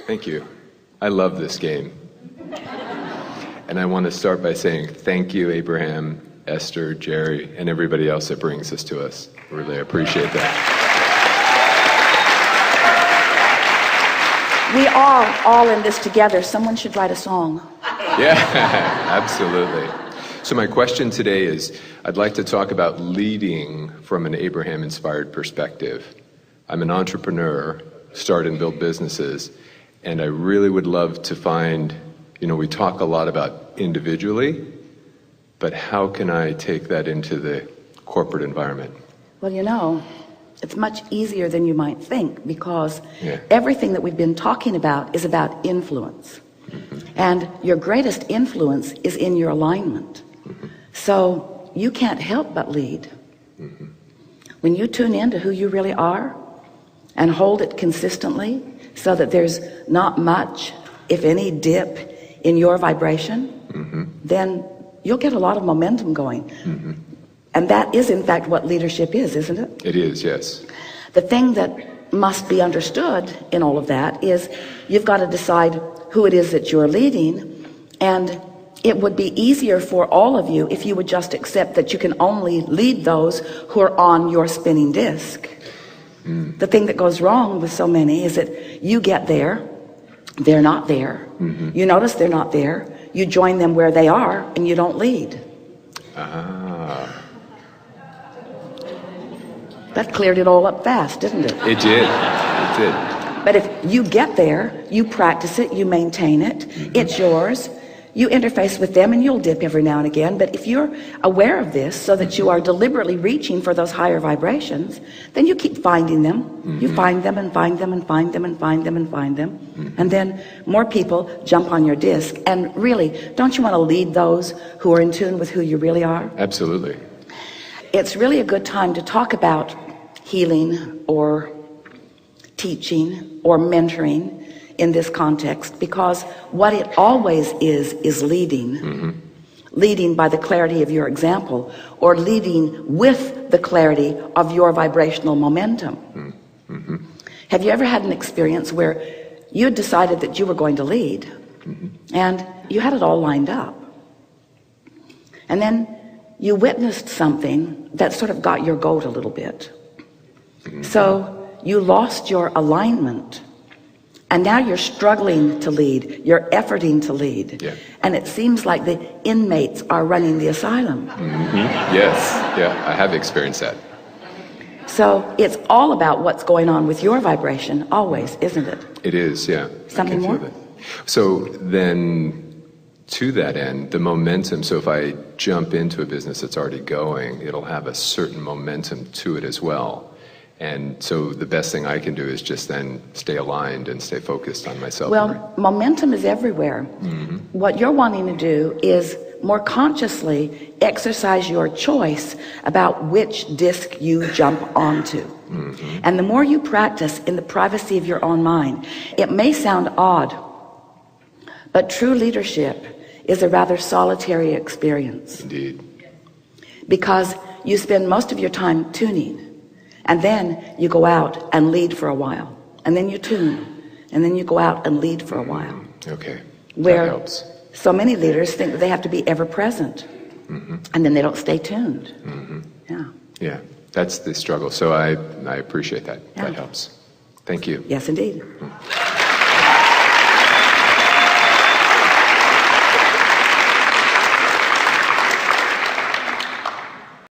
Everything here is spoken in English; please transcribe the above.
Thank you. I love this game. And I want to start by saying thank you, Abraham, Esther, Jerry, and everybody else that brings this to us. Really appreciate that. We are all in this together. Someone should write a song. Yeah, absolutely. So my question today is, I'd like to talk about leading from an Abraham-inspired perspective. I'm an entrepreneur, start and build businesses, and I really would love to find, we talk a lot about individually, but how can I take that into the corporate environment? Well, it's much easier than you might think, because everything that we've been talking about is about influence. And your greatest influence is in your alignment. So you can't help but lead. When you tune in to who you really are and hold it consistently so that there's not much, if any, dip in your vibration, then you'll get a lot of momentum going. And that is, in fact, what leadership is, isn't it? It is, yes. The thing that must be understood in all of that is you've got to decide who it is that you're leading, and it would be easier for all of you if you would just accept that you can only lead those who are on your spinning disc. The thing that goes wrong with so many is that you get there, they're not there. You notice they're not there. You join them where they are, and you don't lead. That cleared it all up fast, didn't it? It did. It did. But if you get there, you practice it, you maintain it, it's yours, you interface with them, and you'll dip every now and again. But if you're aware of this so that you are deliberately reaching for those higher vibrations, then you keep finding them. You find them and find them and find them and find them and find them. And then more people jump on your disc. And really, don't you want to lead those who are in tune with who you really are? Absolutely. It's really a good time to talk about healing or teaching or mentoring in this context, because what it always is leading. Leading by the clarity of your example, or leading with the clarity of your vibrational momentum. Have you ever had an experience where you had decided that you were going to lead, and you had it all lined up, and then you witnessed something that sort of got your goat a little bit? So you lost your alignment, and now you're struggling to lead, you're efforting to lead, and it seems like the inmates are running the asylum. Yes, I have experienced that. So it's all about what's going on with your vibration, always, isn't it? It is, yeah. Something more? So then, to that end, the momentum, so if I jump into a business that's already going, it'll have a certain momentum to it as well. And so the best thing I can do is just then stay aligned and stay focused on myself. Well, momentum is everywhere. What you're wanting to do is more consciously exercise your choice about which disc you jump onto. And the more you practice in the privacy of your own mind, it may sound odd, but true leadership is a rather solitary experience. Indeed. Because you spend most of your time tuning, and then you go out and lead for a while, and then you tune, and then you go out and lead for a while. Okay, where that helps. So many leaders think that they have to be ever present, and then they don't stay tuned. Yeah, that's the struggle. So I appreciate that. That helps. Thank you. Yes, indeed.